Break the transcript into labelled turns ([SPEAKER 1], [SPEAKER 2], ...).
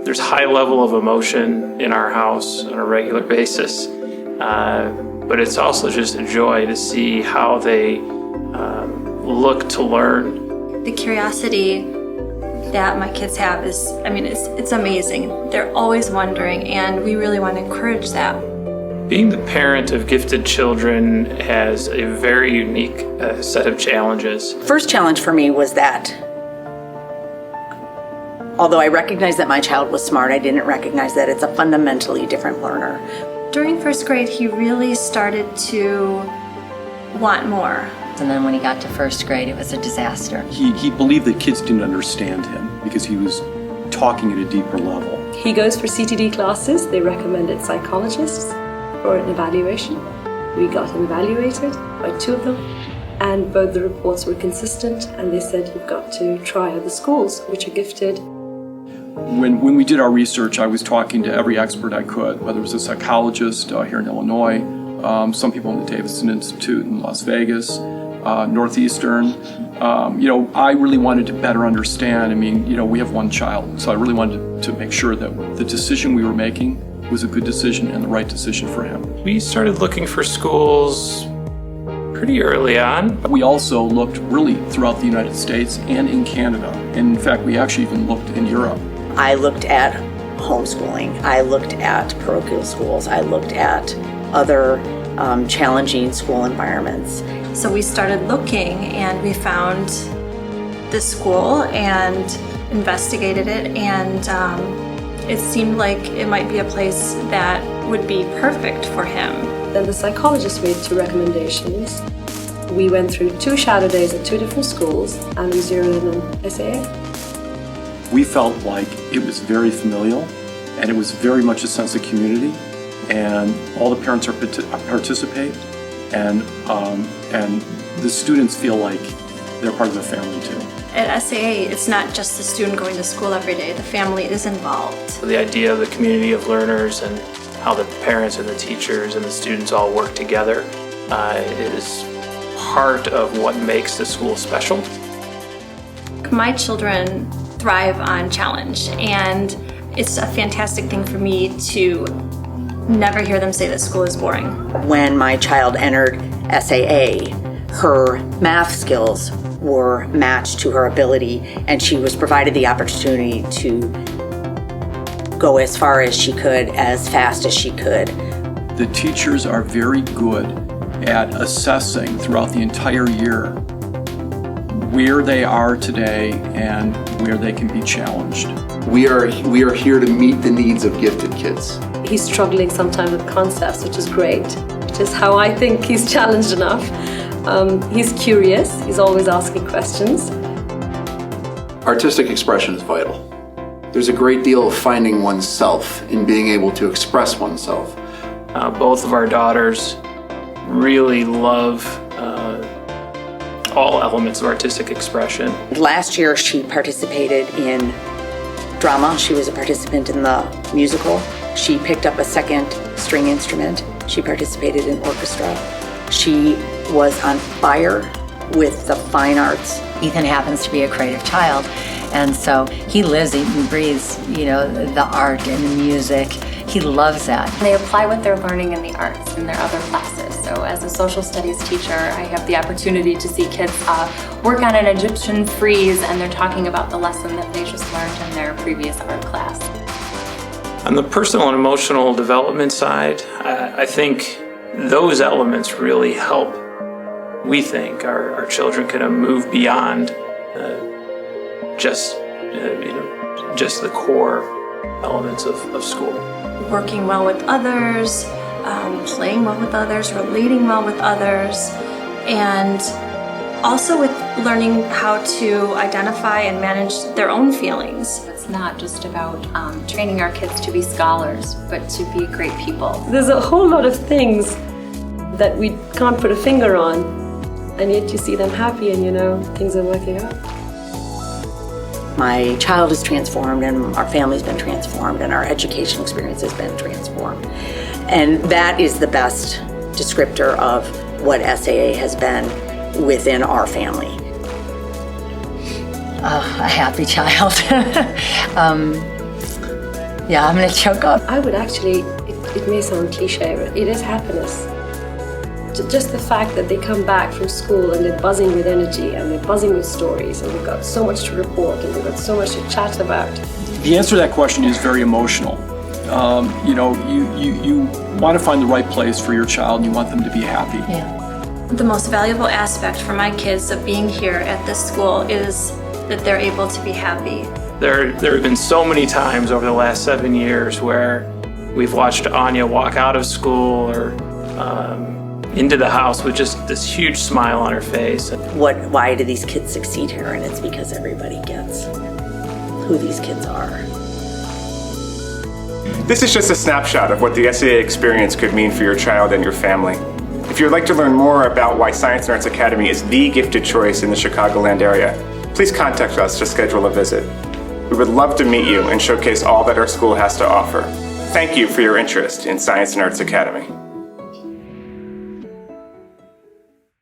[SPEAKER 1] There's high level of emotion in our house on a regular basis, but it's also just a joy to see how they look to learn.
[SPEAKER 2] The curiosity that my kids have is, it's amazing. They're always wondering, and we really want to encourage that.
[SPEAKER 1] Being the parent of gifted children has a very unique set of challenges.
[SPEAKER 3] First challenge for me was that although I recognized that my child was smart, I didn't recognize that it's a fundamentally different learner.
[SPEAKER 2] During first grade, he really started to want more.
[SPEAKER 4] And then when he got to first grade, it was a disaster.
[SPEAKER 5] He believed that kids didn't understand him because he was talking at a deeper level.
[SPEAKER 6] He goes for CTD classes. They recommended psychologists for an evaluation. We got him evaluated by 2 of them, and both the reports were consistent, and they said you've got to try other schools which are gifted.
[SPEAKER 5] When we did our research, I was talking to every expert I could, whether it was a psychologist here in Illinois, some people in the Davidson Institute in Las Vegas, Northeastern. I really wanted to better understand. We have one child, so I really wanted to make sure that the decision we were making was a good decision and the right decision for him.
[SPEAKER 1] We started looking for schools pretty early on.
[SPEAKER 5] We also looked really throughout the United States and in Canada. And in fact, we actually even looked in Europe.
[SPEAKER 3] I looked at homeschooling. I looked at parochial schools. I looked at other challenging school environments.
[SPEAKER 2] So we started looking, and we found this school and investigated it, and it seemed like it might be a place that would be perfect for him.
[SPEAKER 6] Then the psychologist made 2 recommendations. We went through 2 shadow days at 2 different schools, and we zeroed in on SAA.
[SPEAKER 5] We felt like it was very familial, and it was very much a sense of community, and all the parents participate, and the students feel like they're part of the family too.
[SPEAKER 2] At SAA, it's not just the student going to school every day. The family is involved.
[SPEAKER 1] The idea of the community of learners and how the parents and the teachers and the students all work together is part of what makes the school special.
[SPEAKER 2] My children thrive on challenge, and it's a fantastic thing for me to never hear them say that school is boring.
[SPEAKER 3] When my child entered SAA, her math skills were matched to her ability, and she was provided the opportunity to go as far as she could, as fast as she could.
[SPEAKER 5] The teachers are very good at assessing throughout the entire year where they are today and where they can be challenged.
[SPEAKER 7] We are here to meet the needs of gifted kids.
[SPEAKER 6] He's struggling sometimes with concepts, which is great, which is how I think he's challenged enough. He's curious, he's always asking questions.
[SPEAKER 7] Artistic expression is vital. There's a great deal of finding oneself in being able to express oneself.
[SPEAKER 1] Both of our daughters really love all elements of artistic expression.
[SPEAKER 3] Last year, she participated in drama. She was a participant in the musical. She picked up a 2nd string instrument. She participated in orchestra. She was on fire with the fine arts.
[SPEAKER 4] Ethan happens to be a creative child, and so he lives, eats, and breathes, the art and the music. He loves that.
[SPEAKER 8] They apply what they're learning in the arts in their other classes. So as a social studies teacher, I have the opportunity to see kids work on an Egyptian frieze, and they're talking about the lesson that they just learned in their previous art class.
[SPEAKER 1] On the personal and emotional development side, I think those elements really help. We think our children can move beyond just the core elements of school.
[SPEAKER 2] Working well with others, playing well with others, relating well with others, and also with learning how to identify and manage their own feelings.
[SPEAKER 8] It's not just about training our kids to be scholars, but to be great people.
[SPEAKER 6] There's a whole lot of things that we can't put a finger on, and yet you see them happy and things are working out.
[SPEAKER 3] My child is transformed, and our family's been transformed, and our education experience has been transformed. And that is the best descriptor of what SAA has been within our family.
[SPEAKER 4] A happy child. Yeah, I'm gonna choke up.
[SPEAKER 6] I would actually, it may sound cliche, but it is happiness. Just the fact that they come back from school and they're buzzing with energy and they're buzzing with stories and they've got so much to report and they've got so much to chat about.
[SPEAKER 5] The answer to that question is very emotional. You want to find the right place for your child and you want them to be happy.
[SPEAKER 4] Yeah.
[SPEAKER 2] The most valuable aspect for my kids of being here at this school is that they're able to be happy.
[SPEAKER 1] There have been so many times over the last 7 years where we've watched Anya walk out of school or into the house with just this huge smile on her face.
[SPEAKER 3] Why do these kids succeed here? And it's because everybody gets who these kids are.
[SPEAKER 9] This is just a snapshot of what the SAA experience could mean for your child and your family. If you'd like to learn more about why Science and Arts Academy is the gifted choice in the Chicagoland area, please contact us to schedule a visit. We would love to meet you and showcase all that our school has to offer. Thank you for your interest in Science and Arts Academy.